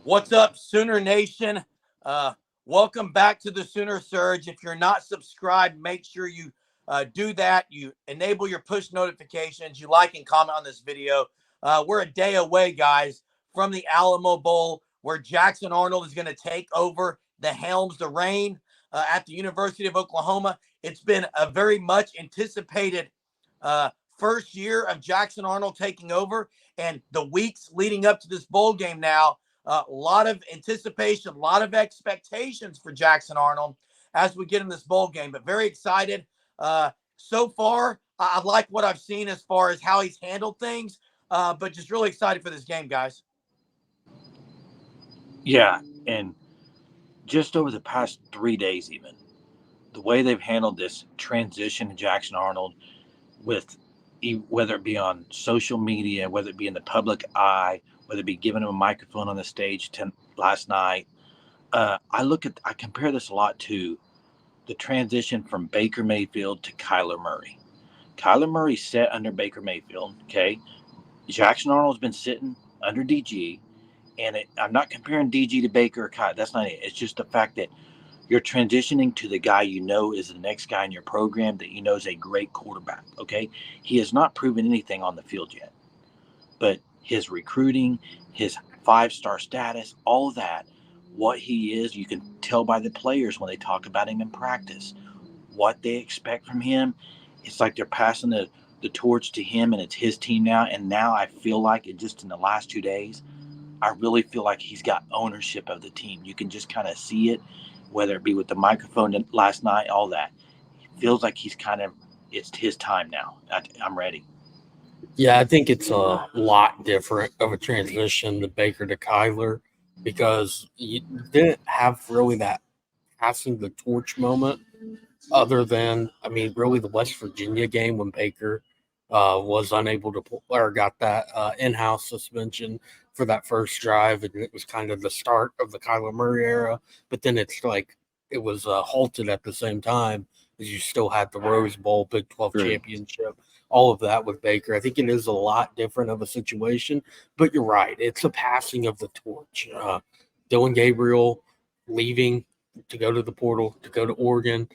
What's up, Sooner Nation? Welcome back to the Sooner Surge. If you're not subscribed, make sure you do that. You enable your push notifications. You like and comment on this video. We're a day away, guys, from the Alamo Bowl, where Jackson Arnold is going to take over the helms, the reign at the University of Oklahoma. It's been a very much anticipated first year of Jackson Arnold taking over, and the weeks leading up to this bowl game now. A lot of anticipation, a lot of expectations for Jackson Arnold as we get in this bowl game, but very excited. So far, I like what I've seen as far as how he's handled things, but just really excited for this game, guys. Yeah, and just over the past 3 days even, the way they've handled this transition to Jackson Arnold, with whether it be on social media, whether it be in the public eye, whether it be giving him a microphone on the stage last night. I compare this a lot to the transition from Baker Mayfield to Kyler Murray. Kyler Murray sat under Baker Mayfield, okay? Jackson Arnold's been sitting under DG, and I'm not comparing DG to Baker or Kyler. That's not it. It's just the fact that you're transitioning to the guy you know is the next guy in your program that you know is a great quarterback, okay? He has not proven anything on the field yet, but his recruiting, his 5-star status, all of that, what he is, you can tell by the players when they talk about him in practice, what they expect from him. It's like they're passing the torch to him, and it's his team now. And now I feel like it, just in the last 2 days, I really feel like he's got ownership of the team. You can just kind of see it, whether it be with the microphone last night, all that. It feels like it's his time now. I'm ready. Yeah, I think it's a lot different of a transition to Baker to Kyler, because you didn't have really that passing the torch moment, other than, really the West Virginia game when Baker was unable to or got that in-house suspension for that first drive, and it was kind of the start of the Kyler Murray era. But then it's like it was halted at the same time, as you still had the Rose Bowl, Big 12 championship, all of that with Baker. I think it is a lot different of a situation, but you're right. It's a passing of the torch. Dylan Gabriel leaving to go to the portal, to go to Oregon,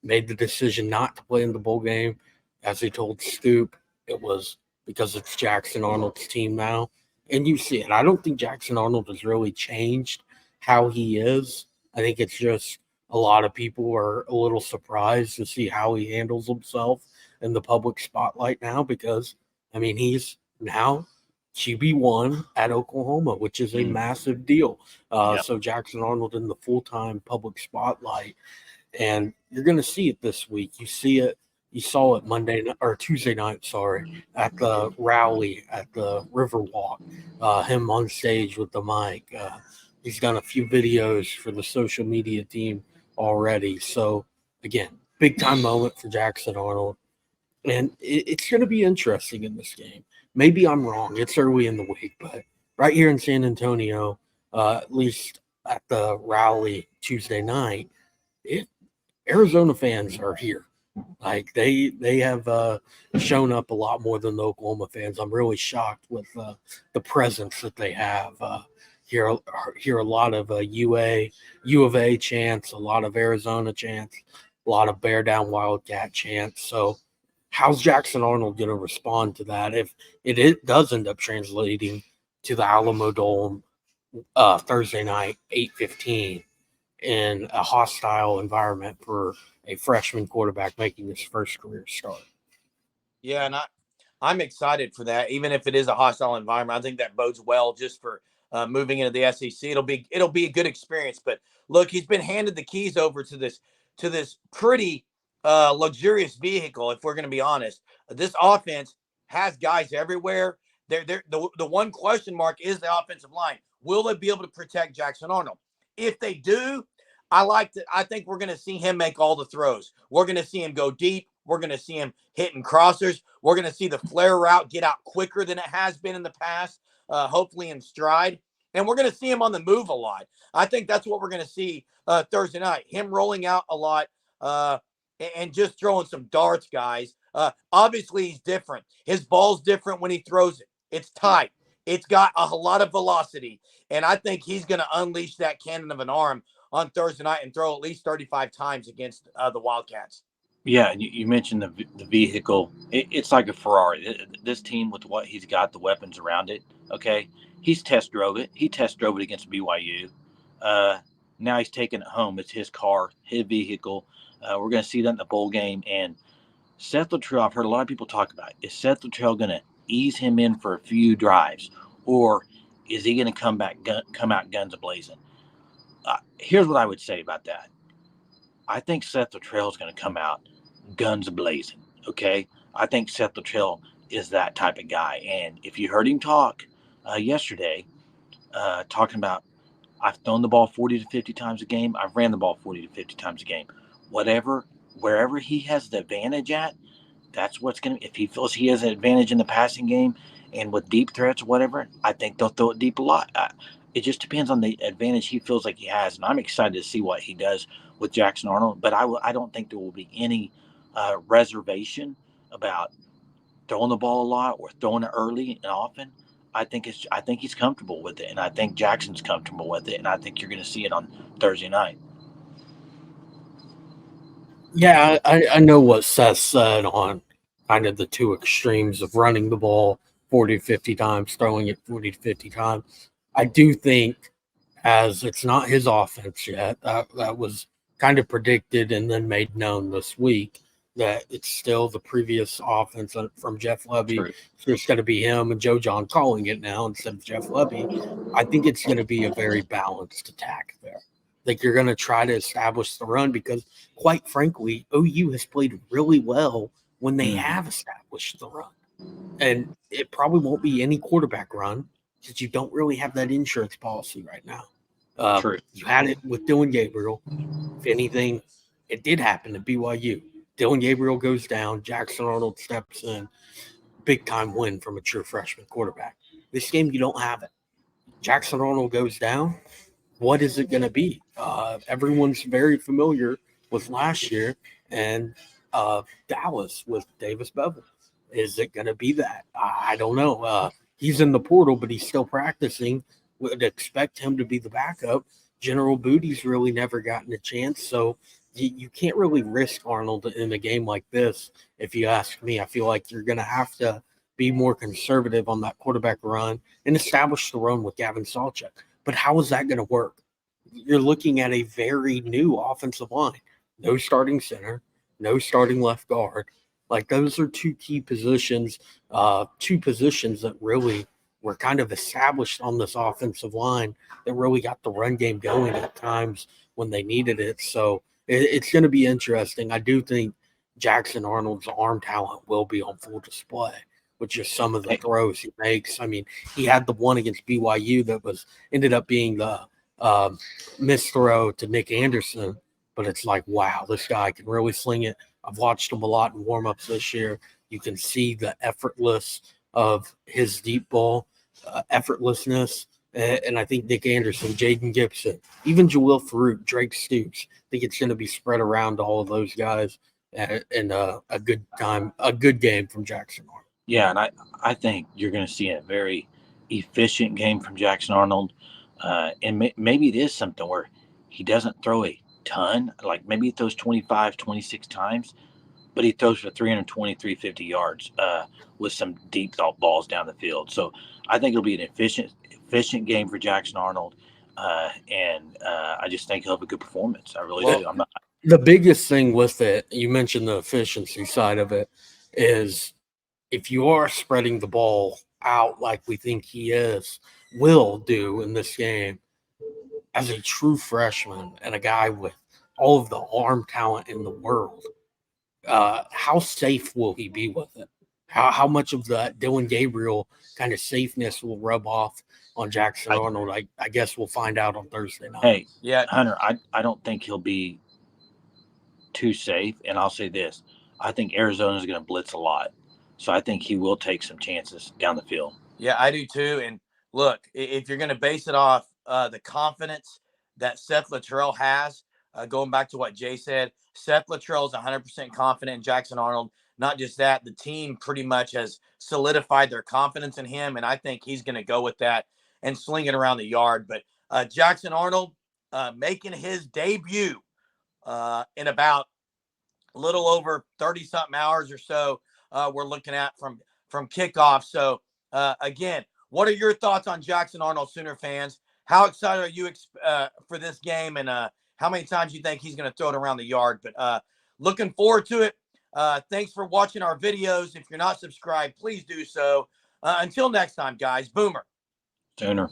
made the decision not to play in the bowl game. As he told Scoop, it was because it's Jackson Arnold's team now. And you see it. I don't think Jackson Arnold has really changed how he is. I think it's just a lot of people are a little surprised to see how he handles himself in the public spotlight now, because, he's now QB1 at Oklahoma, which is a massive deal. So Jackson Arnold in the full-time public spotlight. And you're going to see it this week. You saw it Tuesday night, at the rally at the Riverwalk, him on stage with the mic. He's done a few videos for the social media team already. So, again, big-time moment for Jackson Arnold. And it's going to be interesting in this game. Maybe I'm wrong. It's early in the week, but right here in San Antonio, at least at the rally Tuesday night, Arizona fans are here. Like they have shown up a lot more than the Oklahoma fans. I'm really shocked with the presence that they have. Hear a lot of U of A chants, a lot of Arizona chants, a lot of Bear Down Wildcat chants. So how's Jackson Arnold going to respond to that if it does end up translating to the Alamo Dome Thursday night, 8:15, in a hostile environment for a freshman quarterback making his first career start? Yeah, and I'm excited for that. Even if it is a hostile environment, I think that bodes well just for moving into the SEC. It'll be a good experience. But look, he's been handed the keys over to this pretty luxurious vehicle. If we're going to be honest, this offense has guys everywhere. The one question mark is the offensive line. Will they be able to protect Jackson Arnold? If they do, I think we're going to see him make all the throws. We're going to see him go deep. We're going to see him hitting crossers. We're going to see the flare route get out quicker than it has been in the past, hopefully in stride. And we're going to see him on the move a lot. I think that's what we're going to see Thursday night, him rolling out a lot and just throwing some darts, guys. Obviously, he's different. His ball's different when he throws it. It's tight. it's got a lot of velocity. And I think he's going to unleash that cannon of an arm on Thursday night and throw at least 35 times against the Wildcats. Yeah, and you mentioned the vehicle. It's like a Ferrari. This team, with what he's got, the weapons around it. Okay, he's test drove it. He test drove it against BYU. Now he's taking it home. It's his car, his vehicle. We're going to see that in the bowl game. And Seth Luttrell, I've heard a lot of people talk about it. Is Seth Luttrell going to ease him in for a few drives, or is he going to come out guns a-blazing? Here's what I would say about that. I think Seth Luttrell is going to come out guns blazing. Okay, I think Seth Luttrell is that type of guy. And if you heard him talk yesterday, talking about, I've thrown the ball 40 to 50 times a game, I've ran the ball 40 to 50 times a game, wherever he has the advantage at, that's what's going to, if he feels he has an advantage in the passing game and with deep threats or whatever, I think they'll throw it deep a lot. It just depends on the advantage he feels like he has. And I'm excited to see what he does with Jackson Arnold. But I don't think there will be any reservation about throwing the ball a lot or throwing it early and often. I think he's comfortable with it. And I think Jackson's comfortable with it. And I think you're going to see it on Thursday night. Yeah, I know what Seth said on kind of the two extremes of running the ball 40 to 50 times, throwing it 40 to 50 times. I do think, as it's not his offense yet, that was kind of predicted and then made known this week, that it's still the previous offense from Jeff Lebby. True. So it's going to be him and Joe John calling it now instead of Jeff Lebby. I think it's going to be a very balanced attack there. Like, you're going to try to establish the run because, quite frankly, OU has played really well when they have established the run. And it probably won't be any quarterback run because you don't really have that insurance policy right now. True. You had it with Dylan Gabriel. If anything, it did happen to BYU. Dylan Gabriel goes down. Jackson Arnold steps in. Big-time win from a true freshman quarterback. This game, you don't have it. Jackson Arnold goes down. What is it going to be? Everyone's very familiar with last year and Dallas with Davis Bevel. Is it going to be that? I don't know. He's in the portal, but he's still practicing. Would expect him to be the backup. General Booty's really never gotten a chance, so you can't really risk Arnold in a game like this. If you ask me, I feel like you're going to have to be more conservative on that quarterback run and establish the run with Gavin Sawchuk. But how is that going to work? You're looking at a very new offensive line. No starting center, no starting left guard. Like, those are two key positions, two positions that really were kind of established on this offensive line that really got the run game going at times when they needed it. So it's going to be interesting. I do think Jackson Arnold's arm talent will be on full display with just some of the throws he makes. I mean, he had the one against BYU that ended up being the missed throw to Nick Anderson, but it's like, wow, this guy can really sling it. I've watched him a lot in warm-ups this year. You can see the effortless of his deep ball, effortlessness. And I think Nick Anderson, Jaden Gibson, even Jalil Farouk, Drake Stoops, I think it's going to be spread around to all of those guys and a good game from Jackson Arnold. Yeah, and I think you're going to see a very efficient game from Jackson Arnold. And maybe it is something where he doesn't throw a ton. Like, maybe he throws 25, 26 times, but he throws for 320, 350 yards with some deep balls down the field. So I think it'll be an efficient game for Jackson Arnold. And I just think he'll have a good performance. I really do. The biggest thing with it, you mentioned the efficiency side of it, is if you are spreading the ball out like we think he will do in this game, as a true freshman and a guy with all of the arm talent in the world, how safe will he be with it? How much of that Dylan Gabriel kind of safeness will rub off on Jackson Arnold? I guess we'll find out on Thursday night. Hey, yeah, Hunter, I don't think he'll be too safe. And I'll say this. I think Arizona's going to blitz a lot. So I think he will take some chances down the field. Yeah, I do too. And look, if you're going to base it off the confidence that Seth Luttrell has, going back to what Jay said, Seth Luttrell is 100% confident in Jackson Arnold. not just that, the team pretty much has solidified their confidence in him, and I think he's going to go with that and sling it around the yard. But Jackson Arnold making his debut in about a little over 30-something hours or so we're looking at from kickoff. So, again, what are your thoughts on Jackson Arnold, Sooner fans? How excited are you for this game, and how many times you think he's going to throw it around the yard? But looking forward to it. Thanks for watching our videos. If you're not subscribed, please do so. Until next time, guys. Boomer. Sooner.